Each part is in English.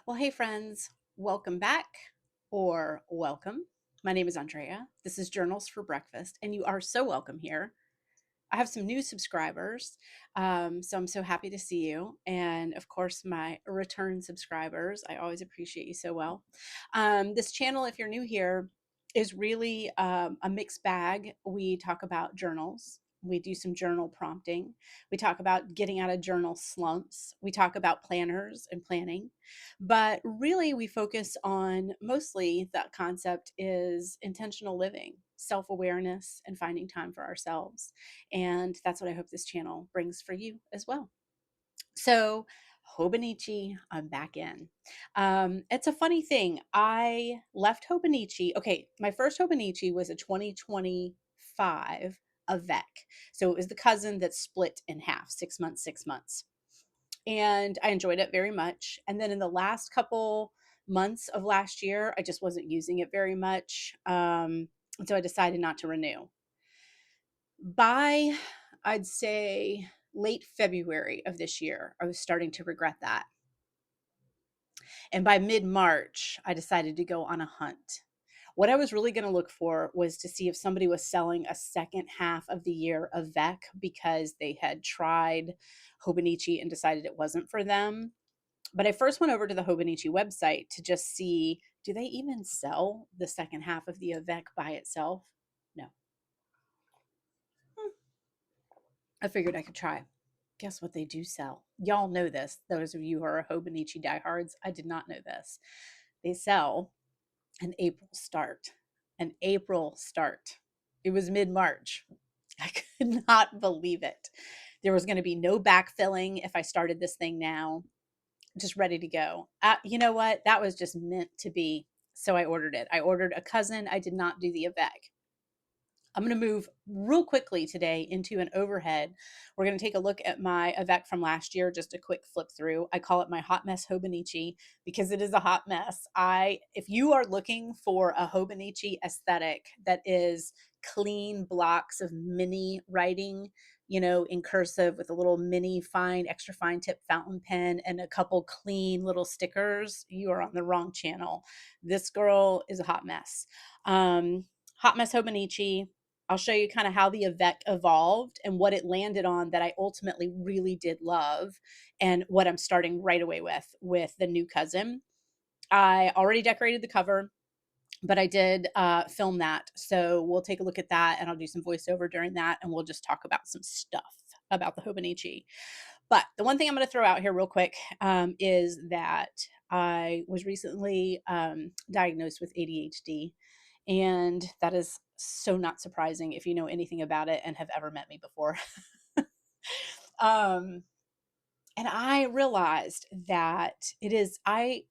Well, hey, friends, welcome back or welcome. My name is Andrea. This is Journals for Breakfast, and you are so welcome here. I have some new subscribers, so I'm so happy to see you. And of course, my return subscribers, I always appreciate you so well. This channel, if you're new here, is really a mixed bag. We talk about journals. We do some journal prompting. We talk about getting out of journal slumps. We talk about planners and planning. But really, we focus on mostly that concept is intentional living, self awareness, and finding time for ourselves. And that's what I hope this channel brings for you as well. So, Hobonichi, I'm back in. It's a funny thing. I left Hobonichi. Okay, my first Hobonichi was a 2025 Avec. So it was the cousin that split in half, 6 months, 6 months. And I enjoyed it very much. And then in the last couple months of last year, I just wasn't using it very much. And so I decided not to renew. By, I'd say, late February of this year, I was starting to regret that. And by mid March, I decided to go on a hunt. What I was really going to look for was to see if somebody was selling a second half of the year of Vec because they had tried Hobonichi and decided it wasn't for them. But I first went over to the Hobonichi website to just see, do they even sell the second half of the Avec by itself? No. I figured I could try. Guess what they do sell? Y'all know this. Those of you who are Hobonichi diehards, I did not know this. They sell an April start. An April start. It was mid March. I could not believe it. There was going to be no backfilling if I started this thing now. Just ready to go. You know what? That was just meant to be. So I ordered it. I ordered a cousin. I did not do the Avec. I'm going to move real quickly today into an overhead. We're going to take a look at my Avec from last year, just a quick flip through. I call it my hot mess Hobonichi because it is a hot mess. If you are looking for a Hobonichi aesthetic that is clean blocks of mini writing, in cursive with a little mini fine, extra fine tip fountain pen and a couple clean little stickers, you are on the wrong channel. This girl is a hot mess. Hot mess Hobonichi. I'll show you kind of how the Avec evolved and what it landed on that I ultimately really did love and what I'm starting right away with the new cousin. I already decorated the cover, but I did film that. So we'll take a look at that and I'll do some voiceover during that and we'll just talk about some stuff about the Hobonichi. But the one thing I'm going to throw out here real quick is that I was recently diagnosed with ADHD. And that is so not surprising if you know anything about it and have ever met me before. um, and I realized that I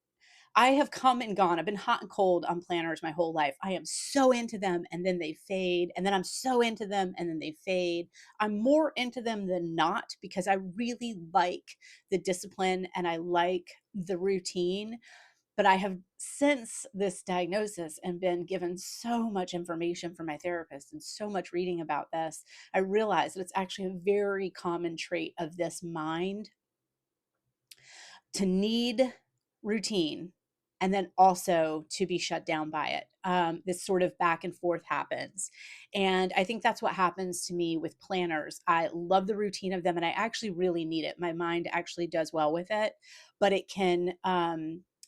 have come and gone. I've been hot and cold on planners my whole life. I am so into them and then they fade. And then I'm so into them and then they fade. I'm more into them than not because I really like the discipline and I like the routine. But I have since this diagnosis and been given so much information from my therapist and so much reading about this, I realized that it's actually a very common trait of this mind to need routine and then also to be shut down by it. This sort of back and forth happens. And I think that's what happens to me with planners. I love the routine of them and I actually really need it. My mind actually does well with it, but it can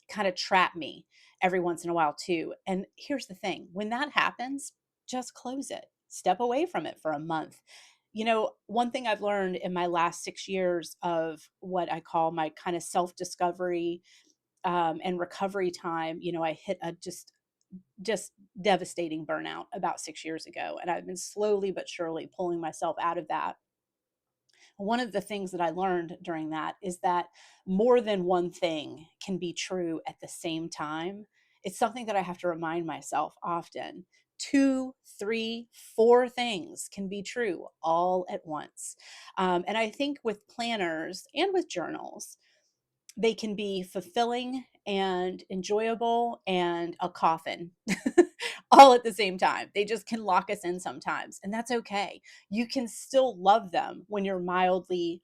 kind of trap me every once in a while too. And here's the thing, when that happens, just close it, step away from it for a month. One thing I've learned in my last 6 years of what I call my kind of self discovery and recovery time, I hit a just devastating burnout about 6 years ago. And I've been slowly but surely pulling myself out of that. One of the things that I learned during that is that more than one thing can be true at the same time. It's something that I have to remind myself often. Two, three, four things can be true all at once. And I think with planners and with journals, they can be fulfilling and enjoyable and a coffin all at the same time. They just can lock us in sometimes, and that's okay. You can still love them when you're mildly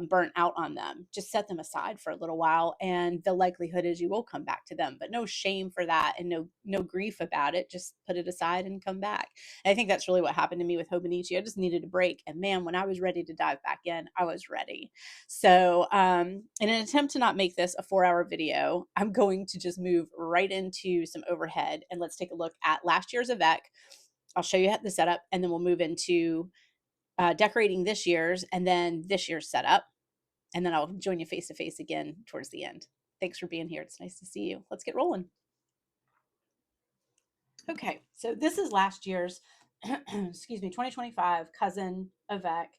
burnt out on them. Just set them aside for a little while, and the likelihood is you will come back to them. But no shame for that, and no grief about it. Just put it aside and come back. And I think that's really what happened to me with Hobonichi. I just needed a break, and man, when I was ready to dive back in, I was ready. So in an attempt to not make this a 4-hour video, I'm going to just move right into some overhead, and let's take a look at last year's Avec. I'll show you the setup, and then we'll move into decorating this year's, and then this year's setup, and then I'll join you face to face again towards the end. Thanks for being here. It's nice to see you. Let's get rolling. Okay, so this is last year's, excuse me, 2025 Cousin Avec.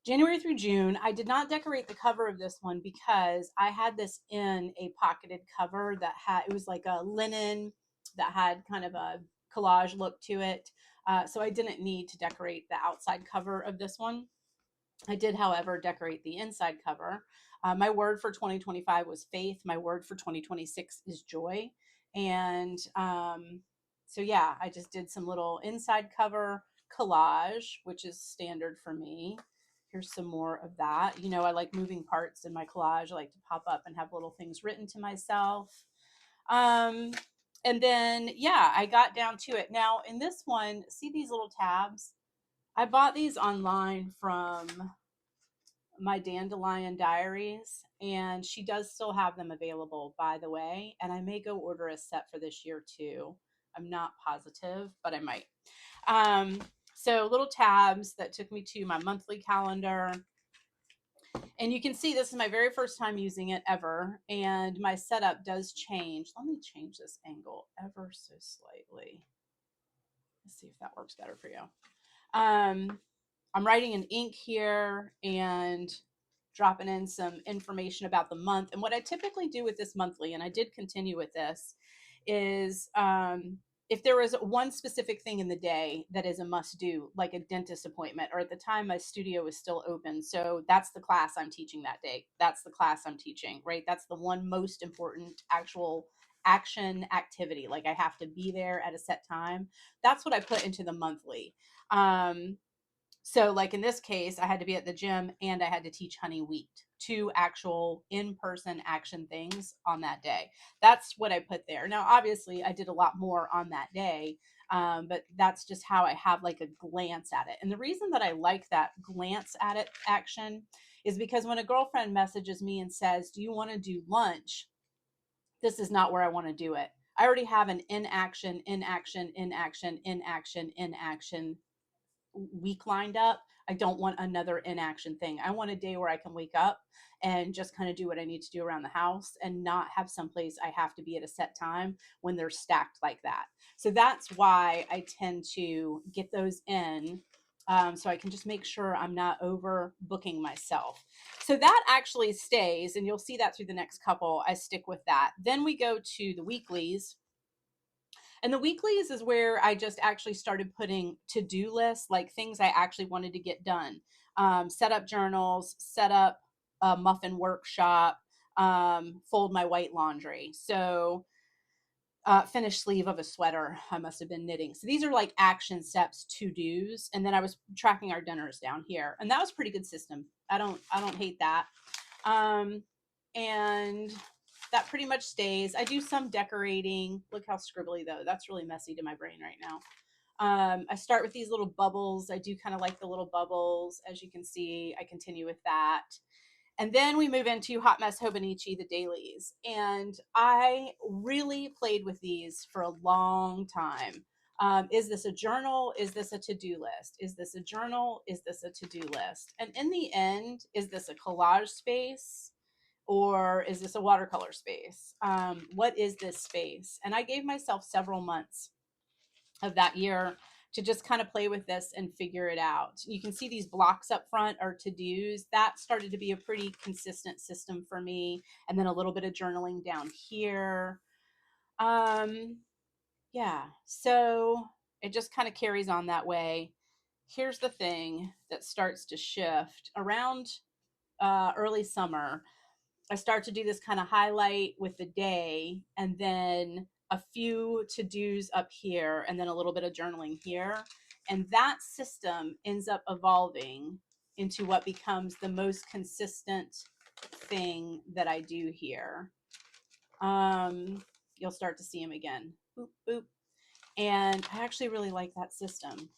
January through June. I did not decorate the cover of this one because I had this in a pocketed cover that had, it was like a linen that had kind of a collage look to it. So I didn't need to decorate the outside cover of this one. I did, however, decorate the inside cover. My word for 2025 was faith. My word for 2026 is joy. And so, yeah, I just did some little inside cover collage, which is standard for me. Here's some more of that. You know, I like moving parts in my collage. I like to pop up and have little things written to myself. And then, yeah, I got down to it. Now, in this one, see these little tabs? I bought these online from my Dandelion Diaries, and she does still have them available, by the way. And I may go order a set for this year too. I'm not positive, but I might. So little tabs that took me to my monthly calendar. And you can see this is my very first time using it ever. And my setup does change. Let me change this angle ever so slightly. Let's see if that works better for you. I'm writing in ink here and dropping in some information about the month. And what I typically do with this monthly, and I did continue with this, is if there is one specific thing in the day that is a must do, like a dentist appointment, or at the time my studio is still open. So that's the class I'm teaching that day. That's the class I'm teaching, right? That's the one most important actual action activity. Like I have to be there at a set time. That's what I put into the monthly. So like in this case, I had to be at the gym and I had to teach honey wheat, 2 actual in-person action things on that day. That's what I put there. Now, obviously I did a lot more on that day, but that's just how I have like a glance at it. And the reason that I like that glance at it action is because when a girlfriend messages me and says, do you want to do lunch? This is not where I want to do it. I already have an inaction, inaction, inaction, inaction, inaction week lined up. I don't want another inaction thing. I want a day where I can wake up and just kind of do what I need to do around the house and not have someplace I have to be at a set time when they're stacked like that. So that's why I tend to get those in, so I can just make sure I'm not overbooking myself. So that actually stays, and you'll see that through the next couple. I stick with that. Then we go to the weeklies. And the weeklies is where I just actually started putting to-do lists, like things I actually wanted to get done. Set up journals, set up a muffin workshop, fold my white laundry. So finish sleeve of a sweater I must have been knitting. So these are like action steps, to-dos. And then I was tracking our dinners down here. And that was a pretty good system. I don't hate that. And that pretty much stays. I do some decorating. Look how scribbly though. That's really messy to my brain right now. I start with these little bubbles. I do kind of like the little bubbles. As you can see, I continue with that. And then we move into Hot Mess Hobonichi, the dailies. And I really played with these for a long time. Is this a journal? Is this a to-do list? Is this a journal? Is this a to-do list? And in the end, is this a collage space? Or is this a watercolor space? What is this space? And I gave myself several months of that year to just kind of play with this and figure it out. You can see these blocks up front are to-dos. That started to be a pretty consistent system for me. And then a little bit of journaling down here. Yeah, so it just kind of carries on that way. Here's the thing that starts to shift around early summer. I start to do this kind of highlight with the day, and then a few to-dos up here, and then a little bit of journaling here. And that system ends up evolving into what becomes the most consistent thing that I do here. You'll start to see them again. Boop, boop. And I actually really like that system.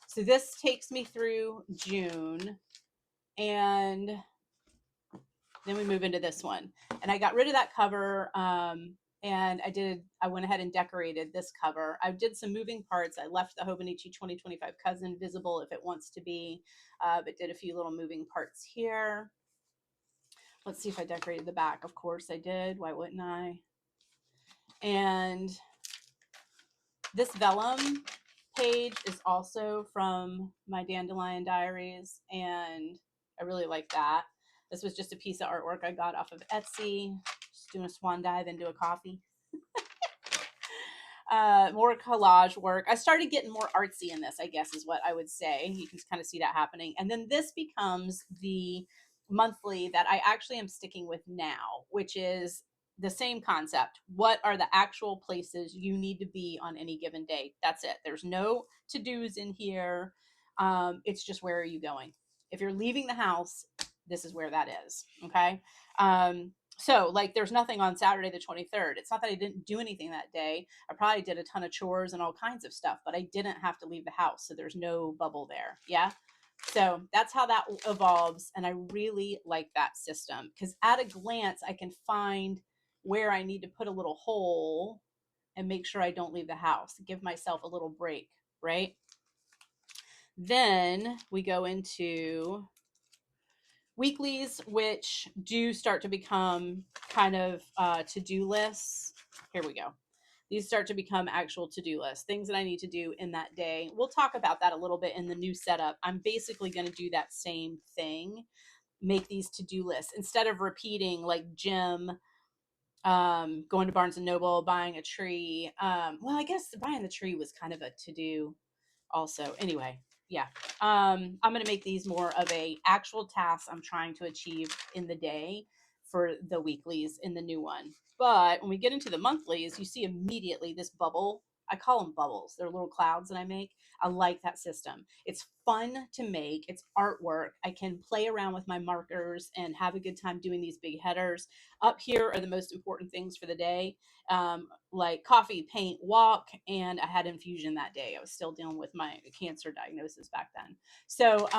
So this takes me through June, and then we move into this one. And I got rid of that cover, and I went ahead and decorated this cover. I did some moving parts. I left the Hobonichi 2025 Cousin visible if it wants to be, but did a few little moving parts here. Let's see if I decorated the back. Of course I did. Why wouldn't I? And this vellum page is also from my Dandelion Diaries, and I really like that. This was just a piece of artwork I got off of Etsy. Just doing a swan dive into a coffee. More collage work. I started getting more artsy in this, I guess is what I would say. You can kind of see that happening. And then this becomes the monthly that I actually am sticking with now, which is the same concept. What are the actual places you need to be on any given day? That's it. There's no to-dos in here. It's just, where are you going? If you're leaving the house, this is where that is. Okay. So like there's nothing on Saturday the 23rd. It's not that I didn't do anything that day. I probably did a ton of chores and all kinds of stuff, but I didn't have to leave the house. So there's no bubble there. Yeah. So that's how that evolves. And I really like that system because at a glance, I can find where I need to put a little hole and make sure I don't leave the house, give myself a little break, right? Then we go into weeklies, which do start to become kind of to-do lists. Here we go. These start to become actual to-do lists, things that I need to do in that day. We'll talk about that a little bit in the new setup. I'm basically going to do that same thing, make these to-do lists instead of repeating like gym, going to Barnes and Noble, buying a tree. Well, I guess buying the tree was kind of a to-do also. Anyway, yeah. I'm going to make these more of a actual task I'm trying to achieve in the day for the weeklies in the new one. But when we get into the monthlies, you see immediately this bubble. I call them bubbles. They're little clouds that I make. I like that system. It's fun to make. It's artwork. I can play around with my markers and have a good time doing these big headers. Up here are the most important things for the day, like coffee, paint, walk, and I had infusion that day. I was still dealing with my cancer diagnosis back then. So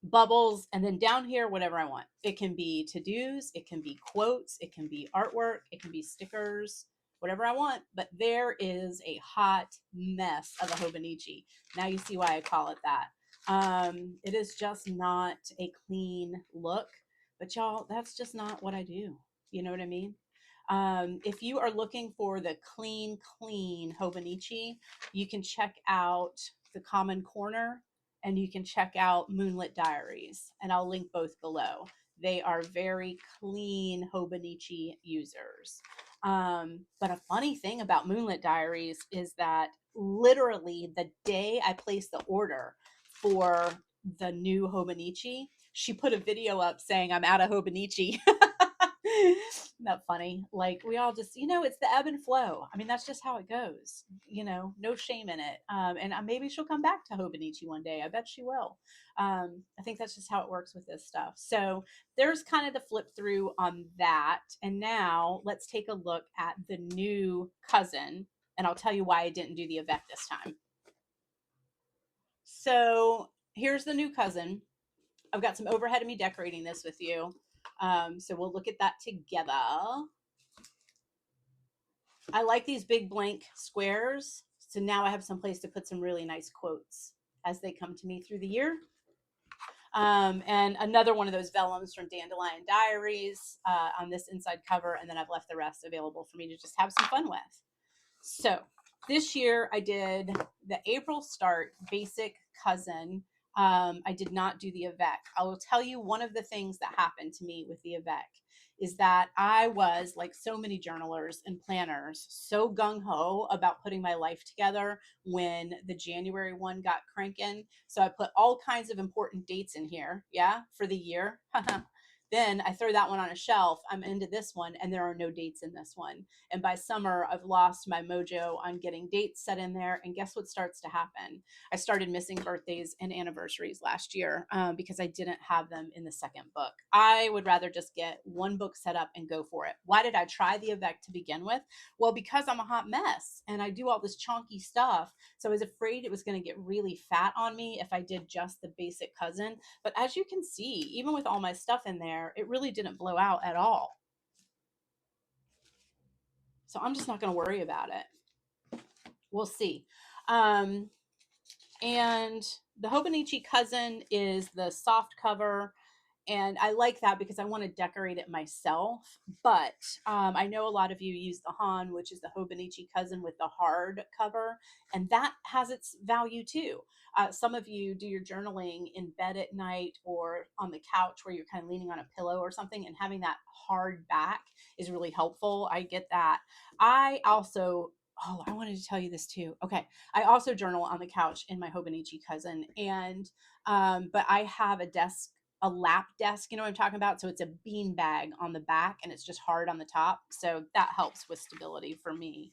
bubbles, and then down here, whatever I want. It can be to-dos, it can be quotes, it can be artwork, it can be stickers, whatever I want. But there is a hot mess of a Hobonichi. Now you see why I call it that. It is just not a clean look, but y'all, that's just not what I do. You know what I mean? If you are looking for the clean Hobonichi, you can check out the Common Corner and you can check out Moonlit Diaries, and I'll link both below. They are very clean Hobonichi users. But a funny thing about Moonlit Diaries is that literally the day I placed the order for the new Hobonichi, she put a video up saying I'm out of Hobonichi. Isn't that funny? Like we all just, it's the ebb and flow. I mean, that's just how it goes. No shame in it. And maybe she'll come back to Hobonichi one day. I bet she will. I think that's just how it works with this stuff. So there's kind of the flip through on that. And now let's take a look at the new cousin. And I'll tell you why I didn't do the Avec this time. So here's the new cousin. I've got some overhead of me decorating this with you. So we'll look at that together. I like these big blank squares. So now I have some place to put some really nice quotes as they come to me through the year. And another one of those vellums from Dandelion Diaries on this inside cover. And then I've left the rest available for me to just have some fun with. So this year I did the April start basic cousin. I did not do the Avec. I will tell you one of the things that happened to me with the Avec is that I was, like so many journalers and planners, so gung-ho about putting my life together when the January one got cranking. So I put all kinds of important dates in here, yeah, for the year. Then I throw that one on a shelf. I'm into this one, and there are no dates in this one. And by summer, I've lost my mojo on getting dates set in there. And guess what starts to happen? I started missing birthdays and anniversaries last year because I didn't have them in the second book. I would rather just get one book set up and go for it. Why did I try the Avec to begin with? Well, because I'm a hot mess and I do all this chunky stuff. So I was afraid it was going to get really fat on me if I did just the basic cousin. But as you can see, even with all my stuff in there, it really didn't blow out at all. So I'm just not going to worry about it. We'll see. And the Hobonichi Cousin is the soft cover. And I like that because I want to decorate it myself. But I know a lot of you use the Han, which is the Hobonichi Cousin with the hard cover, and that has its value too. Some of you do your journaling in bed at night or on the couch where you're kind of leaning on a pillow or something, and having that hard back is really helpful. I get that. I also Oh, I wanted to tell you this too. Okay. I also journal on the couch in my Hobonichi Cousin. And, but I have a lap desk, you know what I'm talking about? So it's a bean bag on the back and it's just hard on the top. So that helps with stability for me.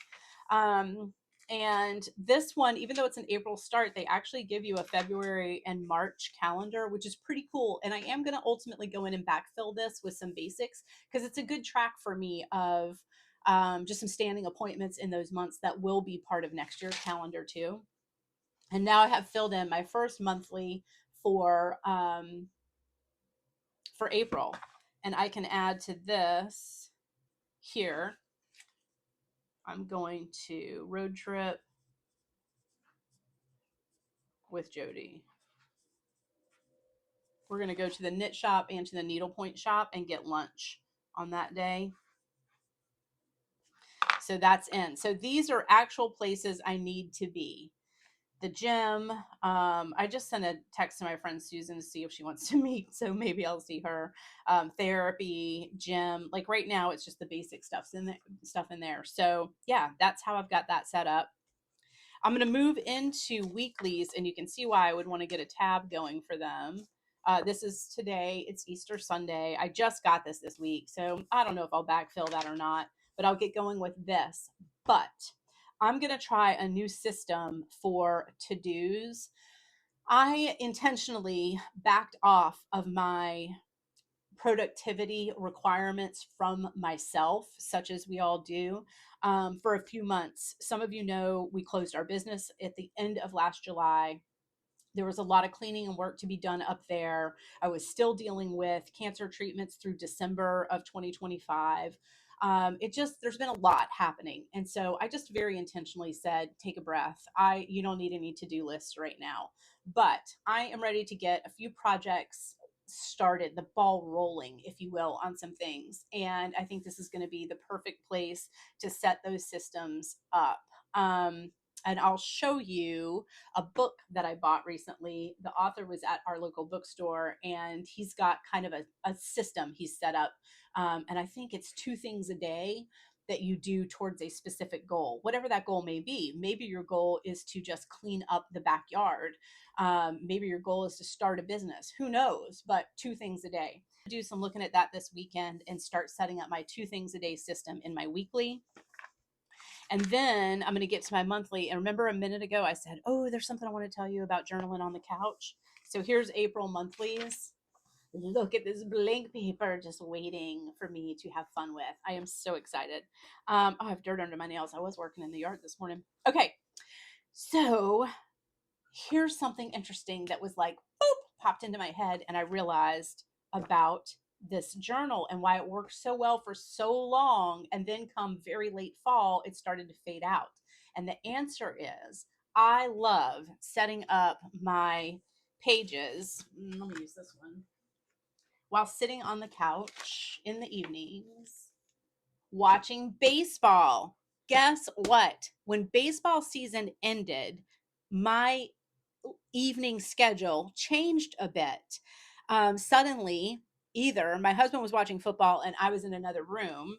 And this one, even though it's an April start, they actually give you a February and March calendar, which is pretty cool. And I am going to ultimately go in and backfill this with some basics because it's a good track for me of just some standing appointments in those months that will be part of next year's calendar too. And now I have filled in my first monthly for April, and I can add to this here. I'm going to road trip with Jody. We're going to go to the knit shop and to the needlepoint shop and get lunch on that day. So that's in. So these are actual places I need to be. The gym. I just sent a text to my friend Susan to see if she wants to meet, so maybe I'll see her. Therapy, gym. Like right now, it's just the basic stuff in there. So yeah, that's how I've got that set up. I'm going to move into weeklies, and you can see why I would want to get a tab going for them. This is today. It's Easter Sunday. I just got this week, so I don't know if I'll backfill that or not, but I'll get going with this. But I'm going to try a new system for to-dos. I intentionally backed off of my productivity requirements from myself, such as we all do, for a few months. Some of you know we closed our business at the end of last July. There was a lot of cleaning and work to be done up there. I was still dealing with cancer treatments through December of 2025. There's been a lot happening. And so I just very intentionally said, take a breath. You don't need any to-do lists right now, but I am ready to get a few projects started, the ball rolling, if you will, on some things. And I think this is going to be the perfect place to set those systems up. And I'll show you a book that I bought recently. The author was at our local bookstore, and he's got kind of a system he's set up. And I think it's 2 things a day that you do towards a specific goal, whatever that goal may be. Maybe your goal is to just clean up the backyard. Maybe your goal is to start a business. Who knows? But 2 things a day. I'll do some looking at that this weekend and start setting up my 2 things a day system in my weekly. And then I'm going to get to my monthly. And remember a minute ago, I said, oh, there's something I want to tell you about journaling on the couch. So here's April monthlies. Look at this blank paper just waiting for me to have fun with. I am so excited. I have dirt under my nails. I was working in the yard this morning. Okay. So here's something interesting that was like, boop, popped into my head. And I realized about this journal and why it worked so well for so long, and then come very late fall it started to fade out. And the answer is I love setting up my pages. Let me use this one while sitting on the couch in the evenings watching baseball. Guess what? When baseball season ended, my evening schedule changed a bit. Suddenly, either my husband was watching football and I was in another room,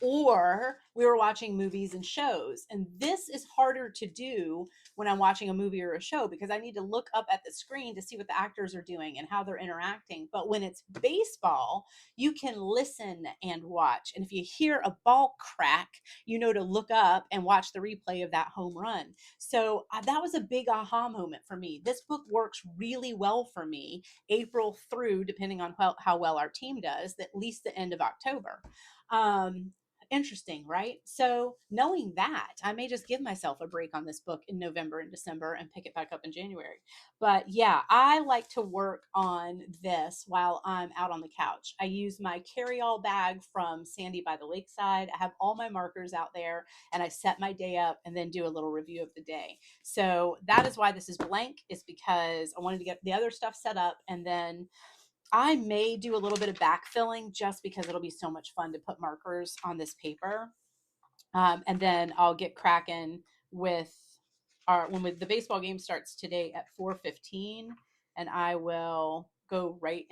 or we were watching movies and shows. And this is harder to do when I'm watching a movie or a show because I need to look up at the screen to see what the actors are doing and how they're interacting. But when it's baseball, you can listen and watch. And if you hear a ball crack, you know to look up and watch the replay of that home run. So that was a big aha moment for me. This book works really well for me April through, depending on how well our team does, at least the end of October. Um, Interesting, right? So knowing that, I may just give myself a break on this book in November and December and pick it back up in January. But yeah, I like to work on this while I'm out on the couch. I use my carry-all bag from Sandy by the Lakeside. I have all my markers out there and I set my day up and then do a little review of the day. So that is why this is blank, is because I wanted to get the other stuff set up, and then I may do a little bit of backfilling just because it'll be so much fun to put markers on this paper. And then I'll get cracking with the baseball game starts today at 4:15, and I will go right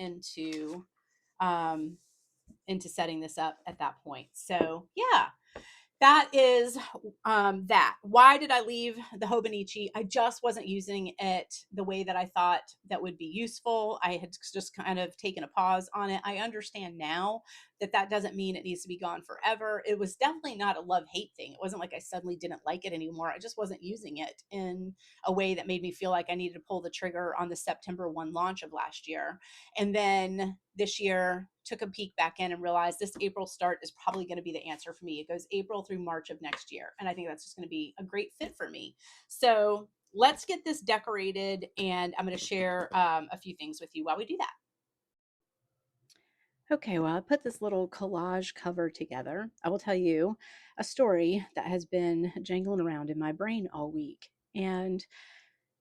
um, into setting this up at that point. So yeah, that is that. Why did I leave the Hobonichi? I just wasn't using it the way that I thought that would be useful. I had just kind of taken a pause on it. I understand now that that doesn't mean it needs to be gone forever. It was definitely not a love-hate thing. It wasn't like I suddenly didn't like it anymore. I just wasn't using it in a way that made me feel like I needed to pull the trigger on the September 1 launch of last year. And then this year took a peek back in and realized this April start is probably going to be the answer for me. It goes April through March of next year. And I think that's just going to be a great fit for me. So let's get this decorated, and I'm going to share a few things with you while we do that. Okay, well, I put this little collage cover together. I will tell you a story that has been jangling around in my brain all week. And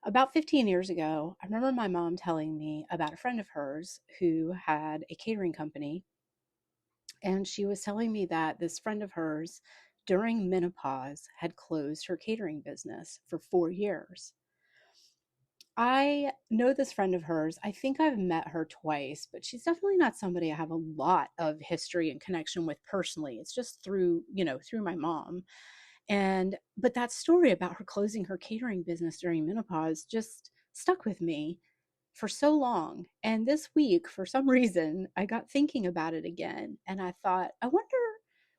about 15 years ago, I remember my mom telling me about a friend of hers who had a catering company. And she was telling me that this friend of hers during menopause had closed her catering business for 4 years. I know this friend of hers. I think I've met her twice, but she's definitely not somebody I have a lot of history and connection with personally. It's just through my mom. But that story about her closing her catering business during menopause just stuck with me for so long. And this week, for some reason, I got thinking about it again. And I thought, I wonder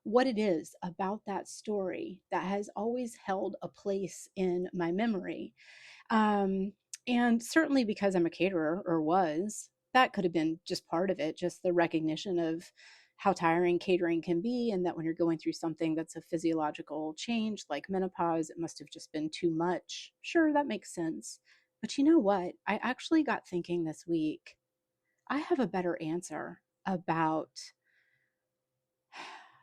what it is about that story that has always held a place in my memory. Um, and certainly because I'm a caterer, or was, that could have been just part of it, just the recognition of how tiring catering can be, and that when you're going through something that's a physiological change like menopause, it must have just been too much. Sure, that makes sense. But you know what? I actually got thinking this week, I have a better answer about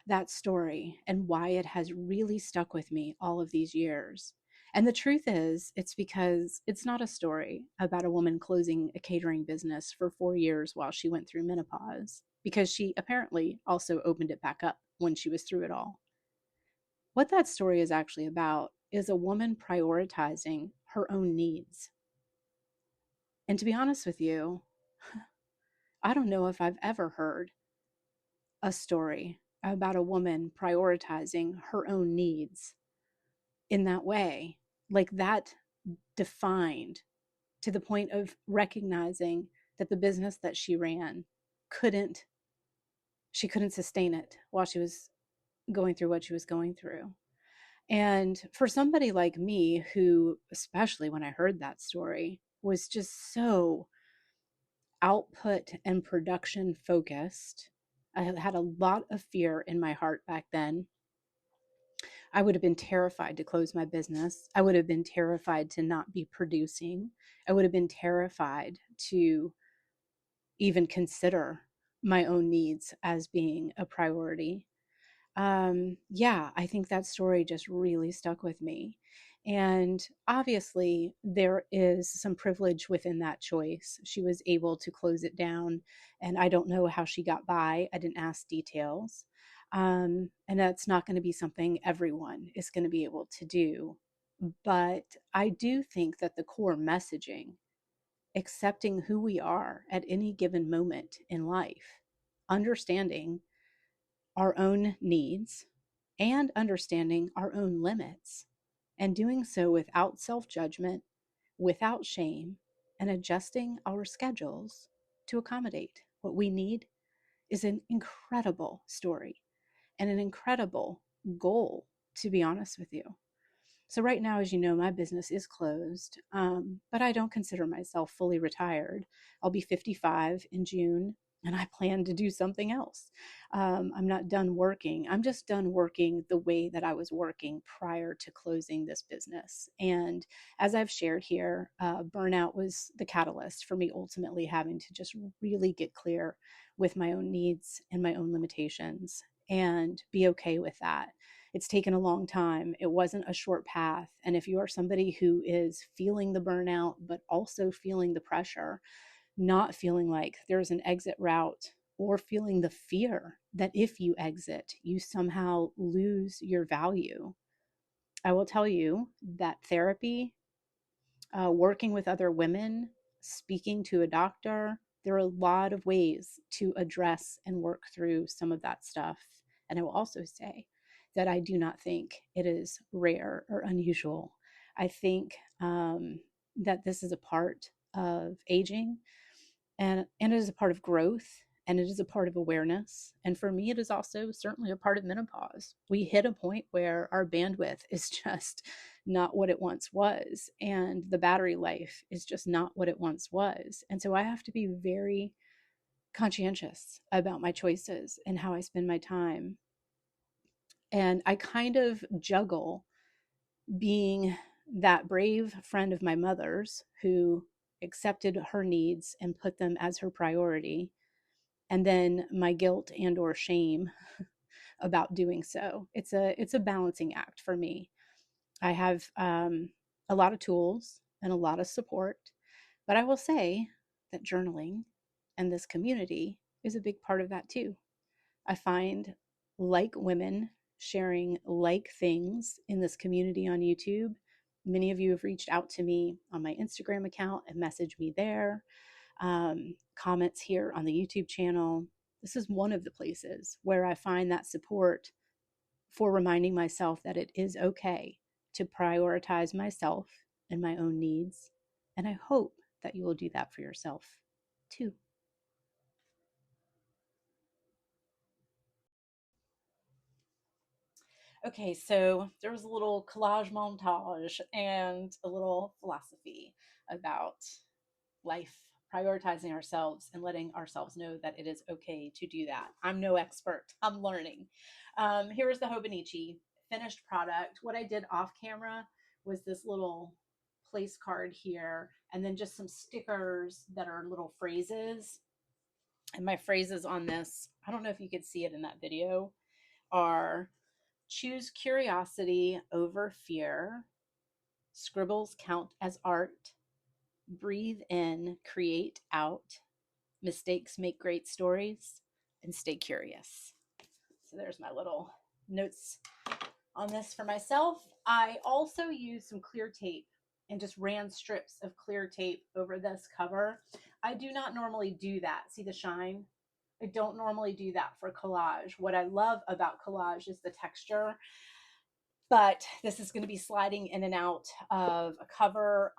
that story and why it has really stuck with me all of these years. And the truth is, it's because it's not a story about a woman closing a catering business for 4 years while she went through menopause, because she apparently also opened it back up when she was through it all. What that story is actually about is a woman prioritizing her own needs. And to be honest with you, I don't know if I've ever heard a story about a woman prioritizing her own needs in that way, like that, defined to the point of recognizing that the business that she ran couldn't she couldn't sustain it while she was going through what she was going through. And for somebody like me, who, especially when I heard that story, was just so output and production focused, I had a lot of fear in my heart back then. I would have been terrified to close my business. I would have been terrified to not be producing. I would have been terrified to even consider my own needs as being a priority. Yeah, I think that story just really stuck with me. And obviously, there is some privilege within that choice. She was able to close it down, and I don't know how she got by. I didn't ask details. And that's not going to be something everyone is going to be able to do. But I do think that the core messaging, accepting who we are at any given moment in life, understanding our own needs, and understanding our own limits, and doing so without self judgment, without shame, and adjusting our schedules to accommodate what we need is an incredible story and an incredible goal, to be honest with you. So, right now, as you know, my business is closed, but I don't consider myself fully retired. I'll be 55 in June, and I plan to do something else. I'm not done working. I'm just done working the way that I was working prior to closing this business. And as I've shared here, burnout was the catalyst for me ultimately having to just really get clear with my own needs and my own limitations and be okay with that. It's taken a long time. It wasn't a short path. And if you are somebody who is feeling the burnout, but also feeling the pressure, not feeling like there's an exit route, or feeling the fear that if you exit, you somehow lose your value, I will tell you that therapy, working with other women, speaking to a doctor, there are a lot of ways to address and work through some of that stuff. And I will also say that I do not think it is rare or unusual. I think that this is a part of aging, and it is a part of growth, and it is a part of awareness. And for me, it is also certainly a part of menopause. We hit a point where our bandwidth is just not what it once was, and the battery life is just not what it once was. And so I have to be very conscientious about my choices and how I spend my time. And I kind of juggle being that brave friend of my mother's who accepted her needs and put them as her priority, and then my guilt and or shame about doing so. It's a balancing act for me. I have a lot of tools and a lot of support, but I will say that journaling and this community is a big part of that too. I find like women sharing like things in this community on YouTube. Many of you have reached out to me on my Instagram account and messaged me there. Comments here on the YouTube channel. This is one of the places where I find that support for reminding myself that it is okay to prioritize myself and my own needs. And I hope that you will do that for yourself too. Okay, so there was a little collage montage and a little philosophy about life, prioritizing ourselves and letting ourselves know that it is okay to do that. I'm no expert, I'm learning. Here is the Hobonichi finished product. What I did off camera was this little place card here, and then just some stickers that are little phrases. And my phrases on this, I don't know if you could see it in that video, are choose curiosity over fear, scribbles count as art, breathe in, create out, mistakes make great stories, and stay curious. So there's my little notes on this for myself. I also used some clear tape and just ran strips of clear tape over this cover. I do not normally do that. See the shine? I don't normally do that for collage. What I love about collage is the texture, but this is going to be sliding in and out of a cover,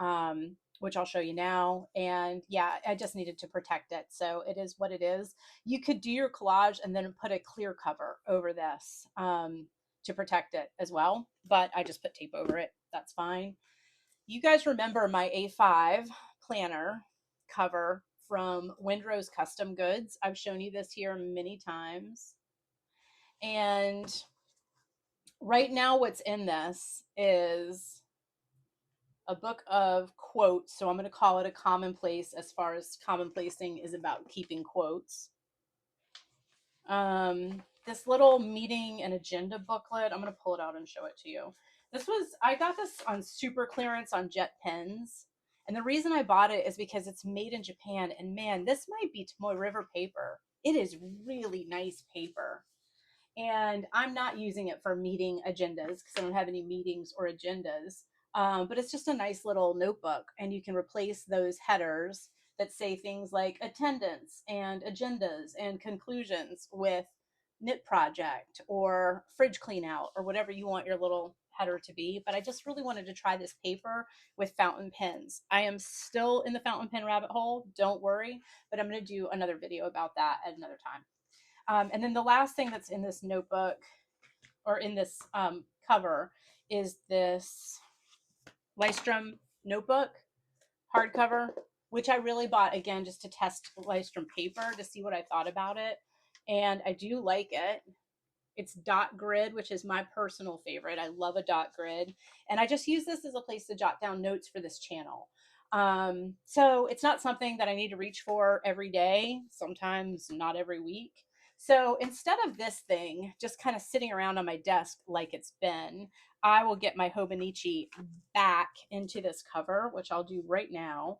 which I'll show you now. And yeah, I just needed to protect it. So it is what it is. You could do your collage and then put a clear cover over this to protect it as well. But I just put tape over it. That's fine. You guys remember my A5 planner cover from Windrose Custom Goods. I've shown you this here many times. And right now what's in this is a book of quotes. So I'm going to call it a commonplace, as far as commonplacing is about keeping quotes. This little meeting and agenda booklet, I'm going to pull it out and show it to you. I got this on super clearance on Jet Pens. And the reason I bought it is because it's made in Japan. And man, this might be Tomoe River paper. It is really nice paper. And I'm not using it for meeting agendas because I don't have any meetings or agendas. But it's just a nice little notebook, and you can replace those headers that say things like attendance and agendas and conclusions with knit project or fridge clean out or whatever you want your little header to be. But I just really wanted to try this paper with fountain pens. I am still in the fountain pen rabbit hole, don't worry, but I'm going to do another video about that at another time. And then the last thing that's in this notebook or in this cover is this Lystrom notebook hardcover, which I really bought again just to test Lystrom paper to see what I thought about it. And I do like it. It's dot grid, which is my personal favorite. I love a dot grid. And I just use this as a place to jot down notes for this channel. So it's not something that I need to reach for every day, sometimes not every week. So instead of this thing just kind of sitting around on my desk like it's been, I will get my Hobonichi back into this cover, which I'll do right now.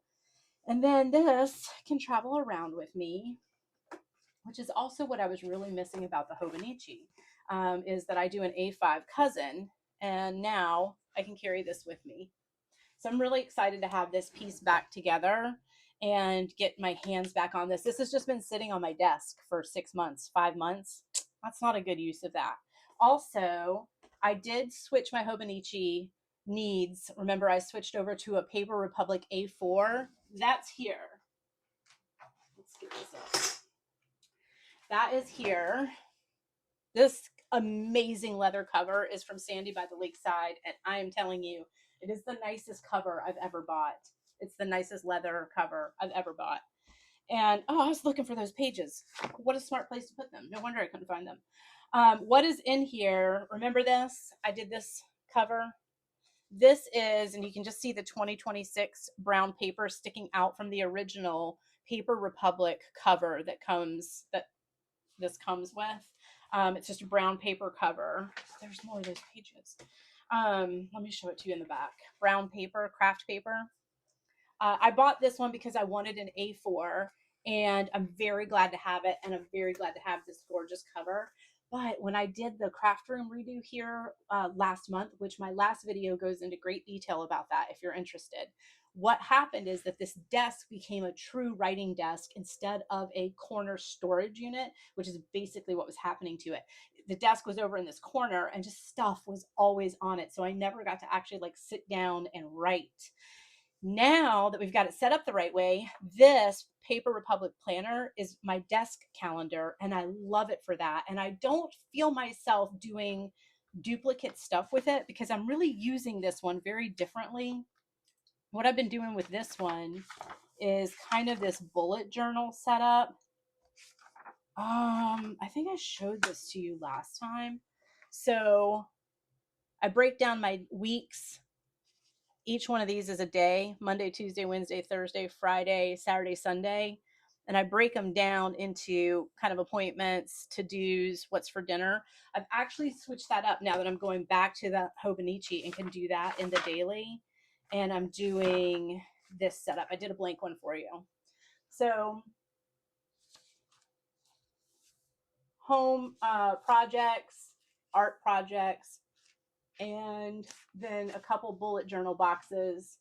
And then this can travel around with me, which is also what I was really missing about the Hobonichi, is that I do an A-5 Cousin, and now I can carry this with me. So I'm really excited to have this piece back together and get my hands back on this. This has just been sitting on my desk for 6 months, 5 months. That's not a good use of that. Also, I did switch my Hobonichi needs. Remember, I switched over to a Paper Republic A4. That's here. Let's get this up. That is here. This amazing leather cover is from Sandy by the Lakeside, and I am telling you, it is the nicest cover I've ever bought. It's the nicest leather cover I've ever bought. And oh, I was looking for those pages. What a smart place to put them. No wonder I couldn't find them. What is in here? Remember this? I did this cover. This is, and you can just see the 2026 brown paper sticking out from the original Paper Republic cover that this comes with. It's just a brown paper cover. There's more of those pages. Let me show it to you in the back. Brown paper, craft paper. I bought this one because I wanted an A4, and I'm very glad to have it, and I'm very glad to have this gorgeous cover. But when I did the craft room redo here last month, which my last video goes into great detail about that if you're interested, what happened is that this desk became a true writing desk instead of a corner storage unit, which is basically what was happening to it. The desk was over in this corner and just stuff was always on it. So I never got to actually like sit down and write. Now that we've got it set up the right way, this Paper Republic planner is my desk calendar, and I love it for that. And I don't feel myself doing duplicate stuff with it because I'm really using this one very differently. What I've been doing with this one is kind of this bullet journal setup. I think I showed this to you last time. So I break down my weeks. Each one of these is a day: Monday, Tuesday, Wednesday, Thursday, Friday, Saturday, Sunday. And I break them down into kind of appointments, to-dos, what's for dinner. I've actually switched that up now that I'm going back to the Hobonichi and can do that in the daily. And I'm doing this setup. I did a blank one for you. So home projects, art projects, and then a couple bullet journal boxes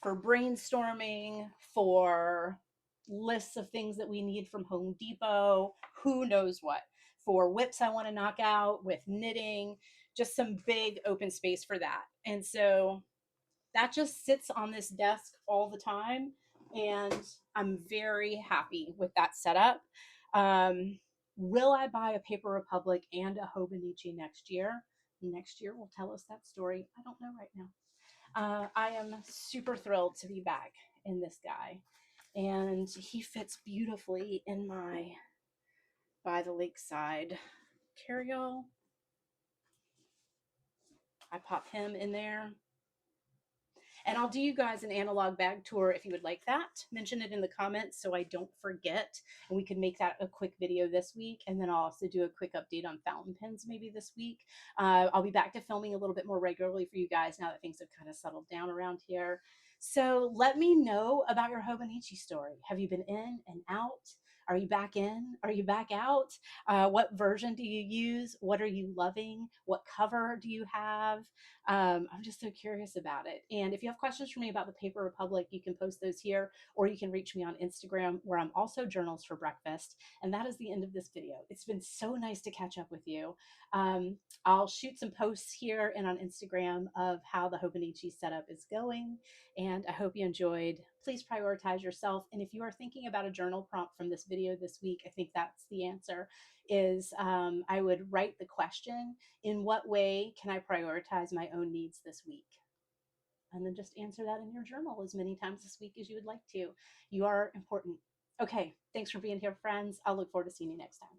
for brainstorming, for lists of things that we need from Home Depot, who knows what, for whips I want to knock out, with knitting, just some big open space for that. And so that just sits on this desk all the time, and I'm very happy with that setup. Will I buy a Paper Republic and a Hobonichi next year? Next year will tell us that story. I don't know right now. I am super thrilled to be back in this guy, and he fits beautifully in my By the Lakeside carryall. I pop him in there. And I'll do you guys an analog bag tour if you would like that. Mention it in the comments so I don't forget. And we could make that a quick video this week. And then I'll also do a quick update on fountain pens maybe this week. I'll be back to filming a little bit more regularly for you guys now that things have kind of settled down around here. So let me know about your Hobonichi story. Have you been in and out? Are you back in? Are you back out? What version do you use? What are you loving? What cover do you have? I'm just so curious about it. And if you have questions for me about the Paper Republic, you can post those here, or you can reach me on Instagram, where I'm also Journals for Breakfast. And that is the end of this video. It's been so nice to catch up with you. I'll shoot some posts here and on Instagram of how the Hobonichi setup is going. And I hope you enjoyed. Please prioritize yourself. And if you are thinking about a journal prompt from this video this week, I think that's the answer, is I would write the question, in what way can I prioritize my own needs this week? And then just answer that in your journal as many times this week as you would like to. You are important. Okay, thanks for being here, friends. I'll look forward to seeing you next time.